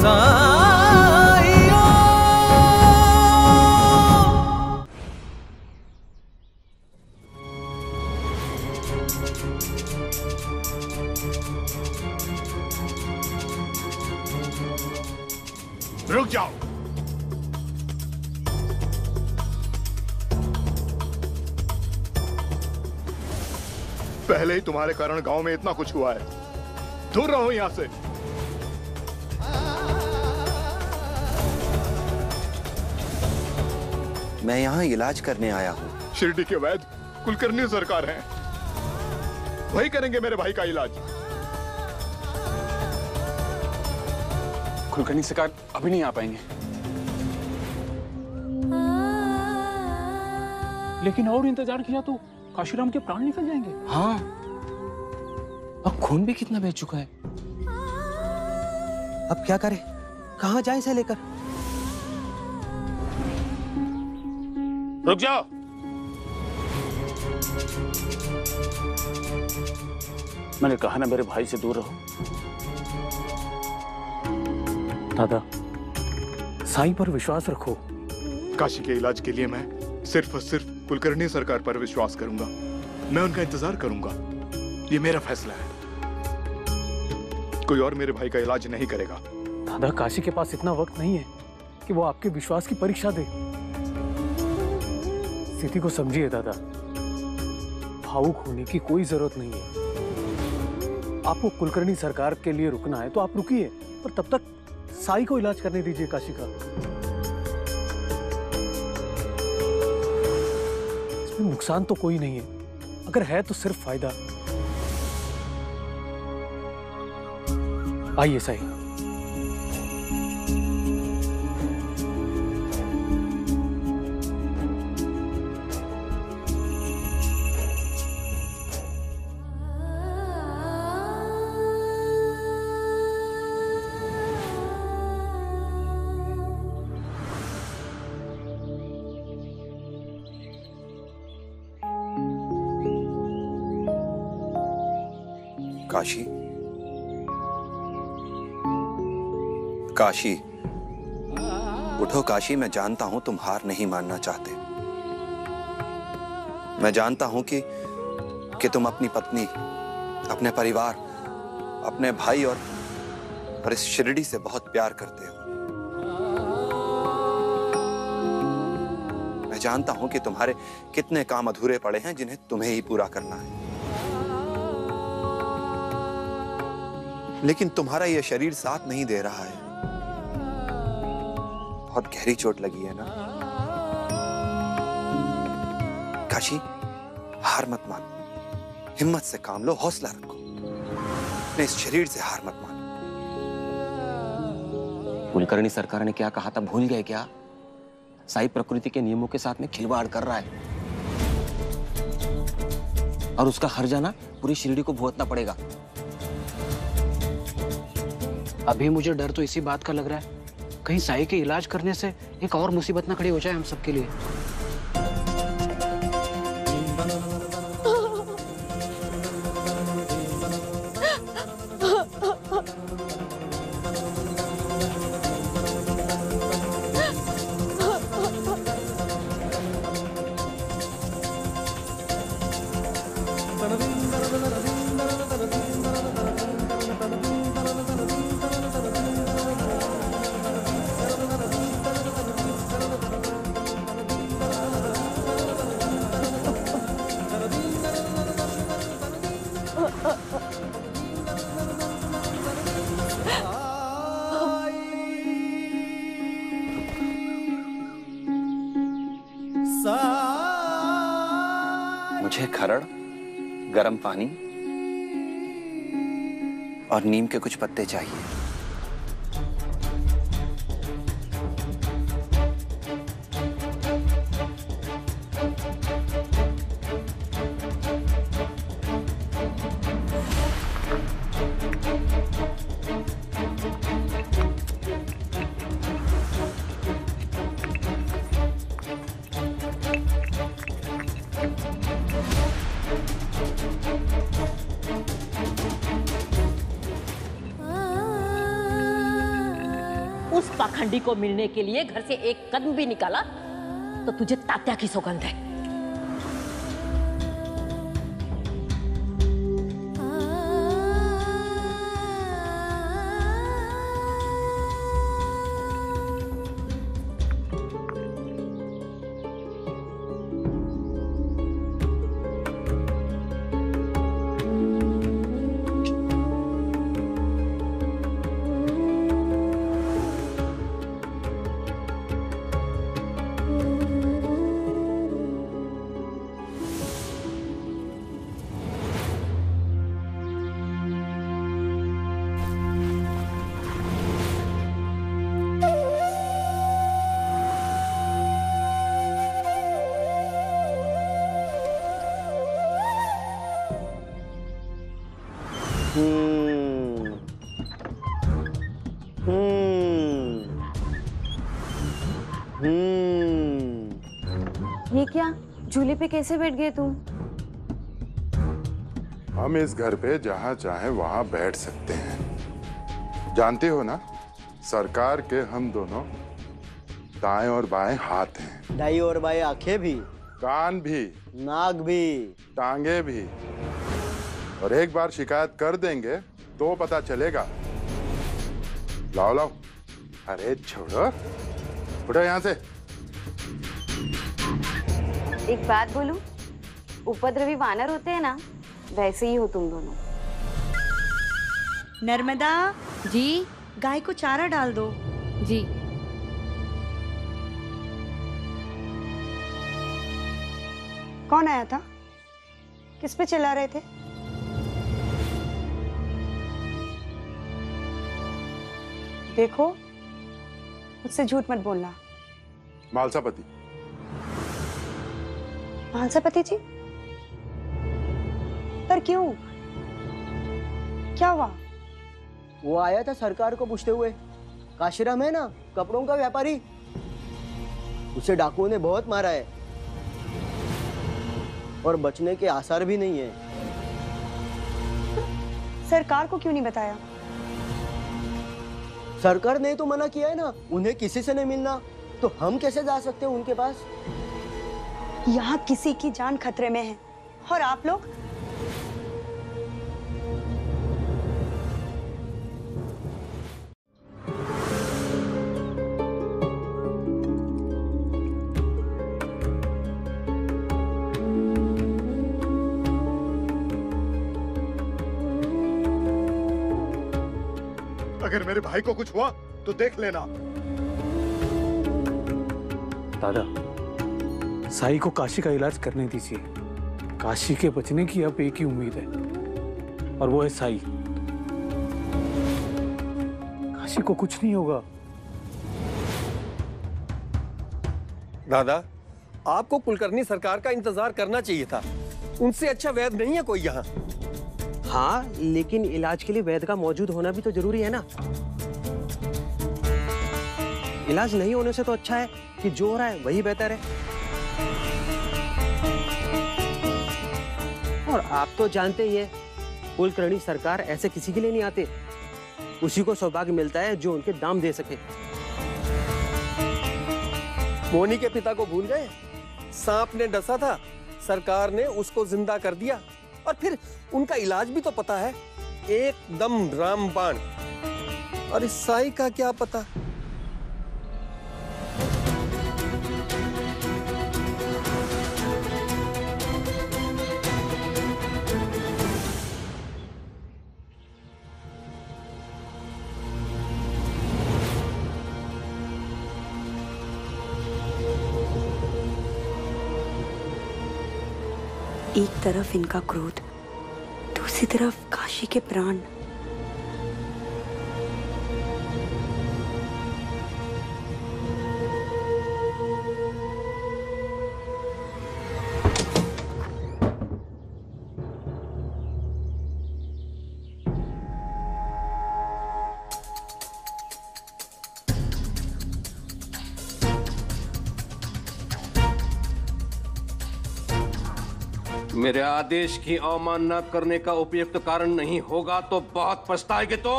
साइयों। रुक जाओ। पहले ही तुम्हारे कारण गांव में इतना कुछ हुआ है, दूर रहो यहां से। मैं यहाँ इलाज करने आया हूँ। शिरडी के वैद्य कुलकर्णी सरकार हैं, वही करेंगे मेरे भाई का इलाज। कुलकर्णी सरकार अभी नहीं आ पाएंगे। लेकिन और इंतजार किया तो काशीराम के प्राण निकल जाएंगे। हाँ, अब खून भी कितना बह चुका है। अब क्या करें, कहाँ जाएं इसे लेकर? रुक जाओ। मैंने कहा ना मेरे भाई से दूर रहो। दादा, साईं पर विश्वास रखो। काशी के इलाज के लिए मैं सिर्फ और सिर्फ कुलकर्णी सरकार पर विश्वास करूंगा। मैं उनका इंतजार करूंगा, ये मेरा फैसला है। कोई और मेरे भाई का इलाज नहीं करेगा। दादा, काशी के पास इतना वक्त नहीं है कि वो आपके विश्वास की परीक्षा दे। स्थिति को समझिए दादा, भावुक होने की कोई जरूरत नहीं है। आपको कुलकर्णी सरकार के लिए रुकना है तो आप रुकिए, पर तब तक साई को इलाज करने दीजिए काशी का। इसमें नुकसान तो कोई नहीं है, अगर है तो सिर्फ फायदा। आइए साई। काशी, काशी, उठो काशी। मैं जानता हूं तुम हार नहीं मानना चाहते। मैं जानता हूं कि तुम अपनी पत्नी, अपने परिवार, अपने भाई और इस शिरडी से बहुत प्यार करते हो। मैं जानता हूं कि तुम्हारे कितने काम अधूरे पड़े हैं जिन्हें तुम्हें ही पूरा करना है। लेकिन तुम्हारा यह शरीर साथ नहीं दे रहा है। बहुत गहरी चोट लगी है ना काशी? हार मत मानो, हिम्मत से काम लो, हौसला रखो। अपने इस शरीर से हार मत मानो। कुलकर्णी सरकार ने क्या कहा था, भूल गए क्या? साई प्रकृति के नियमों के साथ में खिलवाड़ कर रहा है और उसका हर्जाना पूरी शिरडी को भुगतना पड़ेगा। अभी मुझे डर तो इसी बात का लग रहा है, कहीं साई के इलाज करने से एक और मुसीबत ना खड़ी हो जाए हम सबके लिए। मुझे खरड़, गरम पानी और नीम के कुछ पत्ते चाहिए। उस पाखंडी को मिलने के लिए घर से एक कदम भी निकाला तो तुझे तात्या की सौगंध है। ये क्या, झूले पे कैसे बैठ गए तुम? हम इस घर पे जहाँ चाहे वहाँ बैठ सकते हैं। जानते हो ना, सरकार के हम दोनों दाएं और बाएं हाथ हैं। दाई और बाएं आंखें भी, कान भी, नाक भी, टांगे भी। और एक बार शिकायत कर देंगे तो पता चलेगा। लाओ लाओ, अरे छोड़ो, उठो यहाँ से। एक बात बोलूं, उपद्रवी वानर होते हैं ना, वैसे ही हो तुम दोनों। नर्मदा जी। गाय को चारा डाल दो। जी। कौन आया था? किस पे चिल्ला रहे थे? देखो, मुझसे झूठ मत बोलना। मालसापति। मालसापति जी? पर क्यों? क्या हुआ? वो आया था सरकार को पूछते हुए। काशीराम है ना, कपड़ों का व्यापारी, उसे डाकुओं ने बहुत मारा है और बचने के आसार भी नहीं है। सरकार को क्यों नहीं बताया? सरकार ने तो मना किया है ना, उन्हें किसी से नहीं मिलना, तो हम कैसे जा सकते हैं उनके पास? यहाँ किसी की जान खतरे में है और आप लोग? अगर मेरे भाई को कुछ हुआ तो देख लेना। दादा, साई को काशी का इलाज करने दीजिए। काशी के बचने की अब एक ही उम्मीद है और वो है साई। काशी को कुछ नहीं होगा। दादा, आपको कुलकर्णी सरकार का इंतजार करना चाहिए था। उनसे अच्छा वैद्य नहीं है कोई यहाँ। हाँ, लेकिन इलाज के लिए वैद्य का मौजूद होना भी तो जरूरी है ना। इलाज नहीं होने से तो अच्छा है कि जो हो रहा है वही बेहतर है। और आप तो जानते ही हैं, कुलकर्णी सरकार ऐसे किसी के लिए नहीं आते। उसी को सौभाग्य मिलता है जो उनके दाम दे सके। मोनी के पिता को भूल गए? सांप ने डसा था, सरकार ने उसको जिंदा कर दिया। और फिर उनका इलाज भी तो पता है, एकदम रामबाण। और इस साई का क्या पता? एक तरफ इनका क्रोध, दूसरी तरफ काशी के प्राण। मेरे आदेश की अवमानना करने का उपयुक्त कारण नहीं होगा तो बहुत पछताएंगे। तो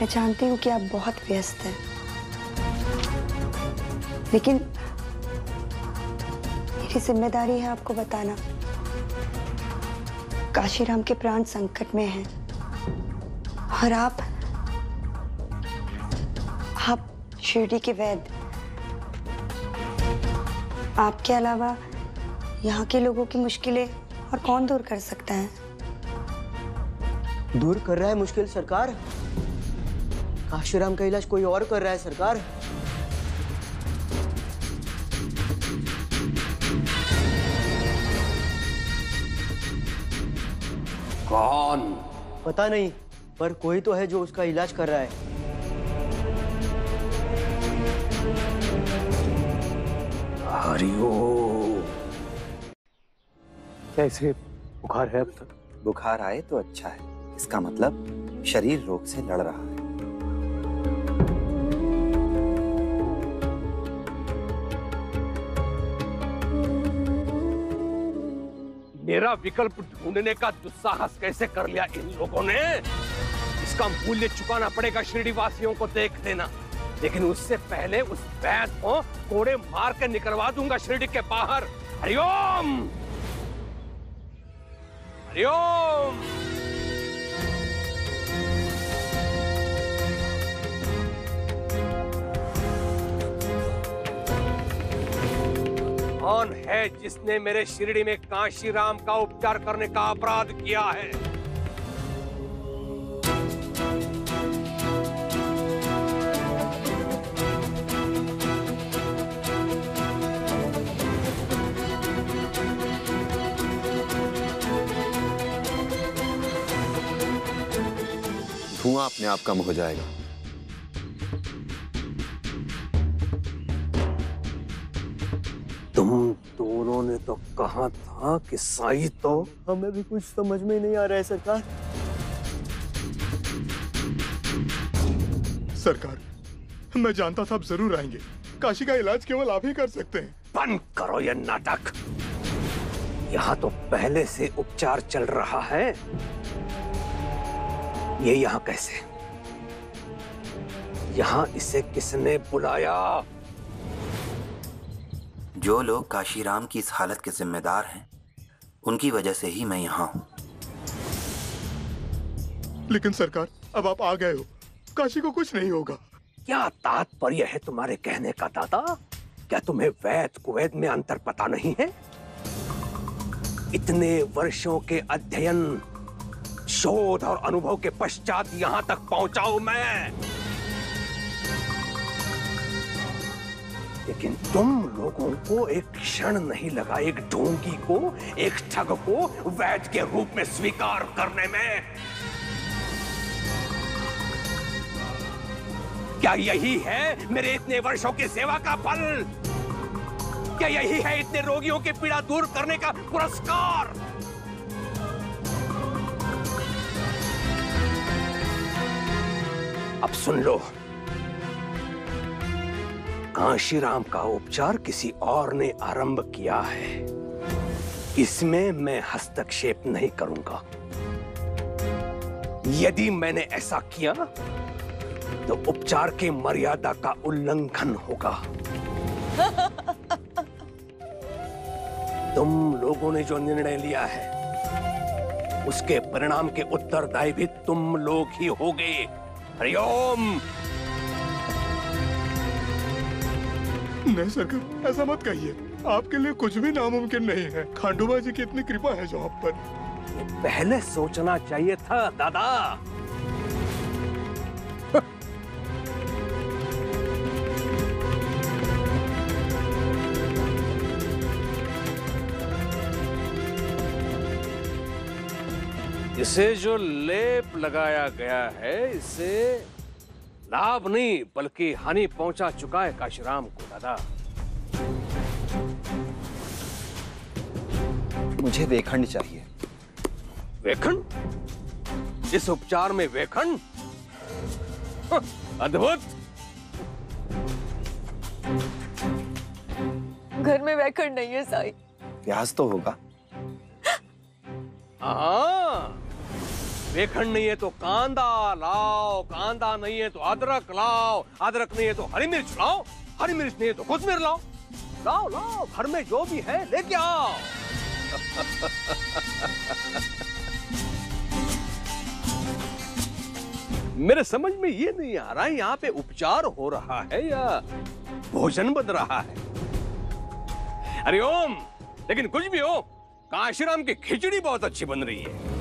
मैं जानती हूँ कि आप बहुत व्यस्त हैं, लेकिन मेरी जिम्मेदारी है आपको बताना। काशीराम के प्राण संकट में हैं और आप शिरडी के वैद्य, आपके अलावा यहाँ के लोगों की मुश्किलें और कौन दूर कर सकता है? दूर कर रहा है मुश्किल सरकार। काशीराम का इलाज कोई और कर रहा है सरकार। कौन? पता नहीं, पर कोई तो है जो उसका इलाज कर रहा है। हरिओम। क्या इसे बुखार है अब तक? बुखार आए तो अच्छा है, इसका मतलब शरीर रोग से लड़ रहा है। मेरा विकल्प ढूंढने का दुस्साहस कैसे कर लिया इन लोगों ने? इसका मूल्य चुकाना पड़ेगा शिरडी वासियों को, देख लेना। लेकिन उससे पहले उस वैद्य को कोड़े मार के निकलवा दूंगा शिरडी के बाहर। हरिओम हरिओम। कौन है जिसने मेरे शिरडी में काशीराम का उपचार करने का अपराध किया है? धुआं अपने आप कम हो जाएगा। तुम दोनों ने तो कहा था कि साई तो। हमें भी कुछ समझ में नहीं आ रहा है सरकार। सरकार, मैं जानता था आप जरूर आएंगे। काशी का इलाज केवल आप ही कर सकते हैं। बंद करो ये नाटक। यहाँ तो पहले से उपचार चल रहा है। ये यहाँ कैसे? यहाँ इसे किसने बुलाया? जो लोग काशीराम की इस हालत के जिम्मेदार हैं, उनकी वजह से ही मैं यहाँ हूँ। लेकिन सरकार, अब आप आ गए हो, काशी को कुछ नहीं होगा। क्या तात्पर्य है तुम्हारे कहने का दादा? क्या तुम्हें वैद्य कुवैद में अंतर पता नहीं है? इतने वर्षों के अध्ययन, शोध और अनुभव के पश्चात यहां तक पहुंचाऊं मैं। लेकिन तुम लोगों को एक क्षण नहीं लगा एक ढोंगी को, एक ठग को वैद्य के रूप में स्वीकार करने में। क्या यही है मेरे इतने वर्षों की सेवा का फल? क्या यही है इतने रोगियों की पीड़ा दूर करने का पुरस्कार? अब सुन लो, काशीराम का उपचार किसी और ने आरंभ किया है। इसमें मैं हस्तक्षेप नहीं करूंगा। यदि मैंने ऐसा किया तो उपचार की मर्यादा का उल्लंघन होगा। तुम लोगों ने जो निर्णय लिया है, उसके परिणाम के उत्तरदायी भी तुम लोग ही होगे। हरिओम। नहीं सरकार, ऐसा मत कहिए। आपके लिए कुछ भी नामुमकिन नहीं है। खांडोबा जी की इतनी कृपा है जो आप पर। पहले सोचना चाहिए था दादा। इसे जो लेप लगाया गया है, इससे लाभ नहीं बल्कि हानि पहुंचा चुका है काशीराम को दादा। मुझे वेखंड चाहिए। वेखंड? इस उपचार में वेखंड? अद्भुत। घर में वेखंड नहीं है साई। प्याज तो होगा। हाँ, वेखंड नहीं है तो कांदा लाओ, कांदा नहीं है तो अदरक लाओ, अदरक नहीं है तो हरी मिर्च लाओ, हरी मिर्च नहीं है तो कोथमीर लाओ। लाओ लाओ, घर में जो भी है लेके आओ। मेरे समझ में ये नहीं आ रहा है यहाँ पे उपचार हो रहा है या भोजन बन रहा है। हरिओम, लेकिन कुछ भी हो, काशीराम की खिचड़ी बहुत अच्छी बन रही है।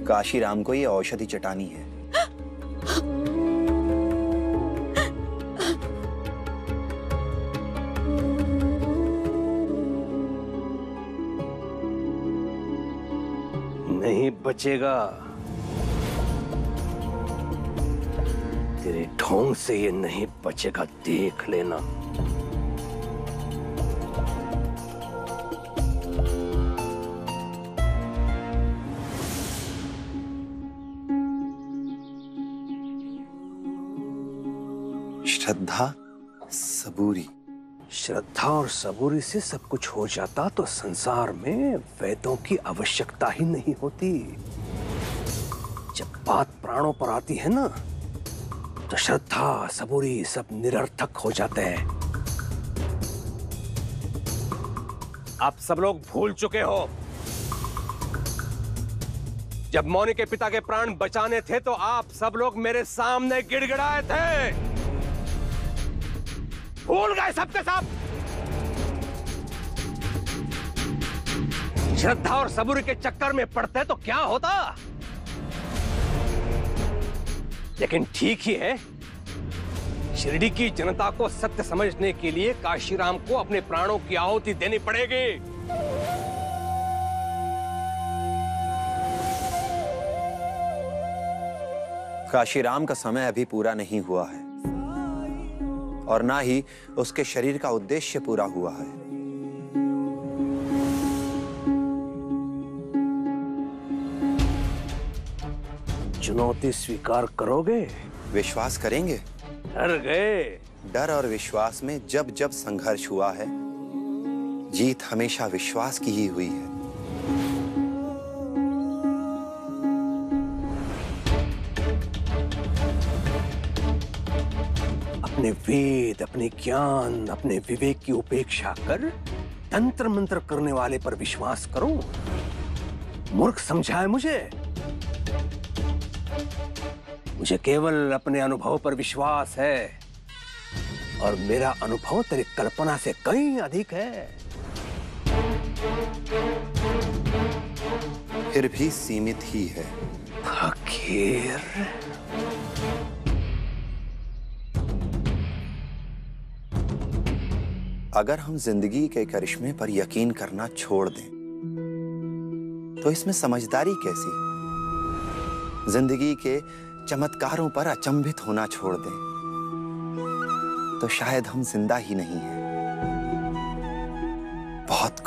काशीराम को ये औषधि चटानी है। नहीं बचेगा, तेरे ढोंग से ये नहीं बचेगा, देख लेना। श्रद्धा सबूरी। श्रद्धा और सबूरी से सब कुछ हो जाता तो संसार में वेदों की आवश्यकता ही नहीं होती। जब बात प्राणों पर आती है ना, तो श्रद्धा सबूरी सब निरर्थक हो जाते हैं। आप सब लोग भूल चुके हो, जब मौनी के पिता के प्राण बचाने थे तो आप सब लोग मेरे सामने गिड़गिड़ाए थे। भूल गए सबके सब। श्रद्धा और सबूरी के चक्कर में पड़ते तो क्या होता। लेकिन ठीक ही है, शिरडी की जनता को सत्य समझने के लिए काशीराम को अपने प्राणों की आहुति देनी पड़ेगी। काशीराम का समय अभी पूरा नहीं हुआ है और ना ही उसके शरीर का उद्देश्य पूरा हुआ है। चुनौती स्वीकार करोगे? विश्वास करेंगे? डर गए? डर और विश्वास में जब जब संघर्ष हुआ है, जीत हमेशा विश्वास की ही हुई है। अपने वेद, अपने ज्ञान, अपने विवेक की उपेक्षा कर तंत्र मंत्र करने वाले पर विश्वास करो। मूर्ख समझा है मुझे? मुझे केवल अपने अनुभव पर विश्वास है और मेरा अनुभव तेरी कल्पना से कहीं अधिक है। फिर भी सीमित ही है। फकीर, अगर हम जिंदगी के करिश्मे पर यकीन करना छोड़ दें तो इसमें समझदारी कैसी? जिंदगी के चमत्कारों पर अचंभित होना छोड़ दें तो शायद हम जिंदा ही नहीं हैं। बहुत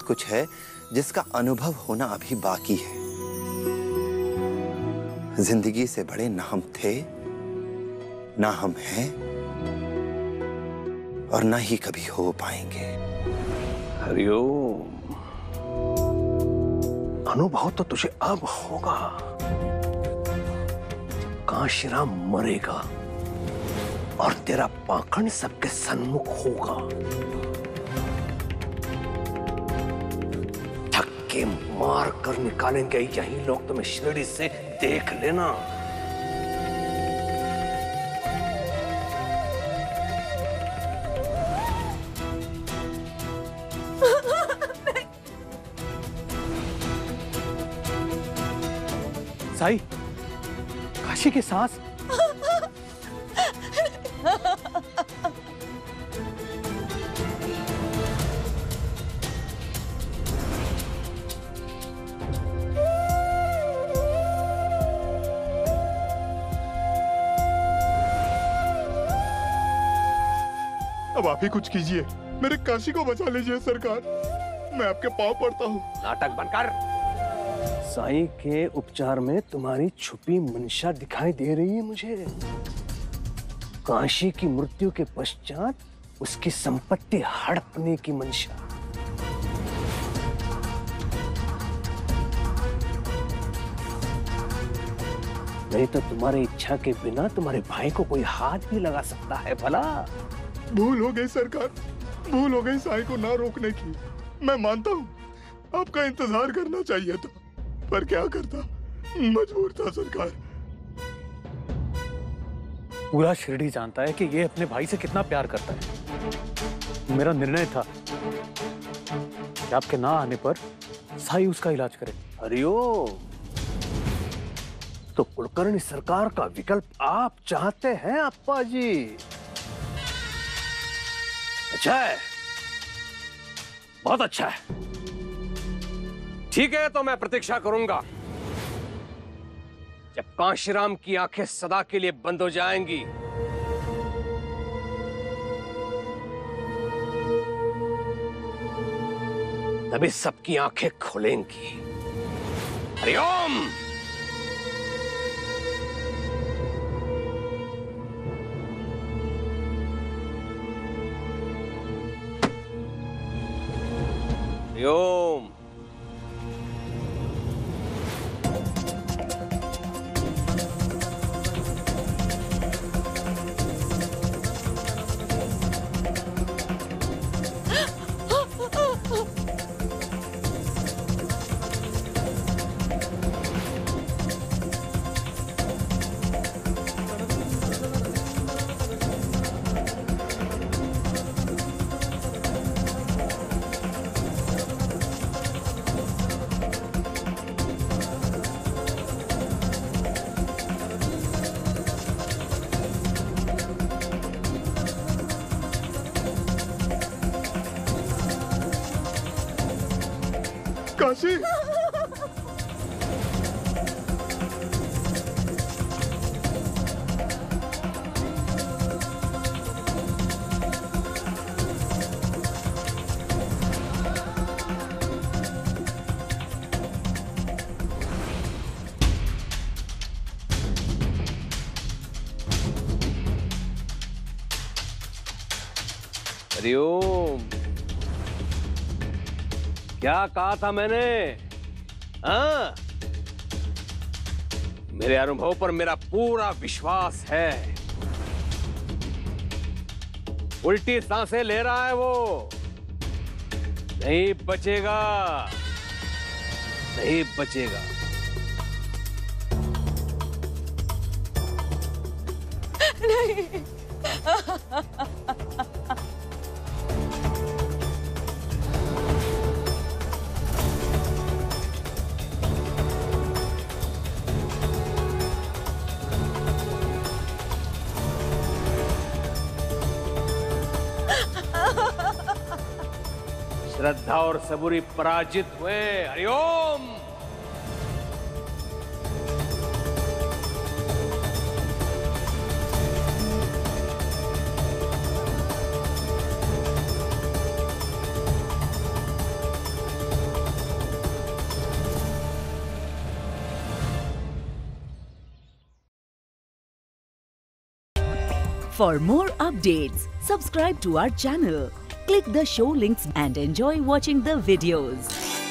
कुछ है जिसका अनुभव होना अभी बाकी है। जिंदगी से बड़े ना हम थे, ना हम हैं और ना ही कभी हो पाएंगे। हरिओम, अनुभव तो तुझे अब होगा। काशीराम मरेगा और तेरा पाखंड सबके सन्मुख होगा। धक्के मार कर निकालेंगे यही लोग तुम्हें शिरडी से, देख लेना। साई, काशी की सांस। अब आप ही कुछ कीजिए, मेरे काशी को बचा लीजिए सरकार। मैं आपके पांव पड़ता हूँ। नाटक बंद कर। साईं के उपचार में तुम्हारी छुपी मंशा दिखाई दे रही है मुझे। काशी की मृत्यु के पश्चात उसकी संपत्ति हड़पने की मंशा। नहीं तो तुम्हारी इच्छा के बिना तुम्हारे भाई को कोई हाथ भी लगा सकता है भला। भूल हो गई सरकार, भूल हो गई साई को ना रोकने की। मैं मानता हूँ आपका इंतजार करना चाहिए था, पर क्या करता, मजबूर था सरकार। पूरा शिरडी जानता है कि ये अपने भाई से कितना प्यार करता है। मेरा निर्णय था कि आपके ना आने पर साई उसका इलाज करे। हरिओम। तो कुलकर्णी सरकार का विकल्प आप चाहते हैं अप्पा जी? अच्छा है, बहुत अच्छा है। ठीक है, तो मैं प्रतीक्षा करूंगा जब कांशीराम की आंखें सदा के लिए बंद हो जाएंगी। तभी सबकी आंखें खुलेंगी। हरिओम। हरिओम। काशी, हरिओम। क्या कहा था मैंने? हाँ, मेरे अनुभव पर मेरा पूरा विश्वास है। उल्टी सांसें ले रहा है वो, नहीं बचेगा, नहीं बचेगा। नहीं। श्रद्धा और सबूरी पराजित हुए। Hariom. For more updates, subscribe to our channel, click the show links and enjoy watching the videos.